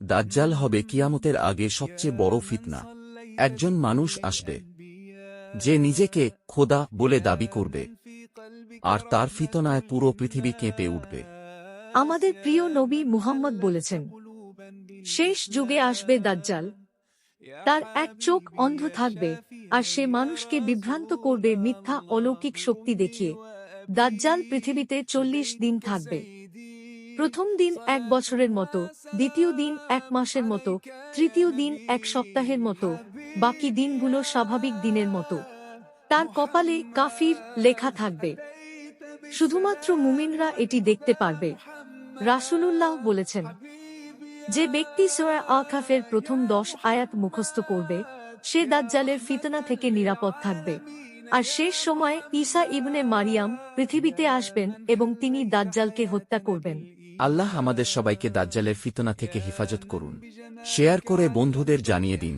দাজ্জাল হবে কিয়ামতের আগে সবচেয়ে বড় ফিতনা। একজন মানুষ আসবে যে নিজেকে খোদা বলে দাবি করবে, আর তার ফিতনায় পুরো পৃথিবী কেঁপে উঠবে। আমাদের প্রিয় নবী মুহাম্মদ বলেছেন, শেষ যুগে আসবে দাজ্জাল। তার এক চোখ অন্ধ থাকবে, আর সে মানুষকে বিভ্রান্ত করবে মিথ্যা অলৌকিক শক্তি দেখিয়ে। দাজ্জাল পৃথিবীতে 40 দিন থাকবে। প্রথম দিন 1 বছরের মতো, দ্বিতীয় দিন 1 মাসের মতো, তৃতীয় দিন 1 সপ্তাহের মতো, বাকি দিনগুলো স্বাভাবিক দিনের মতো। তার কপালে কাফির লেখা থাকবে। শুধুমাত্র মুমিনরা এটি দেখতে পারবে। রাসূলুল্লাহ বলেছেন, যে ব্যক্তি সূরা আকাফের প্রথম 10 আয়াত মুখস্থ করবে, সে দাজ্জালের ফিতনা থেকে নিরাপদ থাকবে। আর শেষ সময়ে ঈসা ইবনে মারিয়াম পৃথিবীতে আসবেন এবং তিনি দাজ্জালকে হত্যা করবেন। আল্লাহ আমাদের সবাইকে দাজ্জালের ফিতনা থেকে হেফাজত করুন। শেয়ার করে বন্ধুদের জানিয়ে দিন।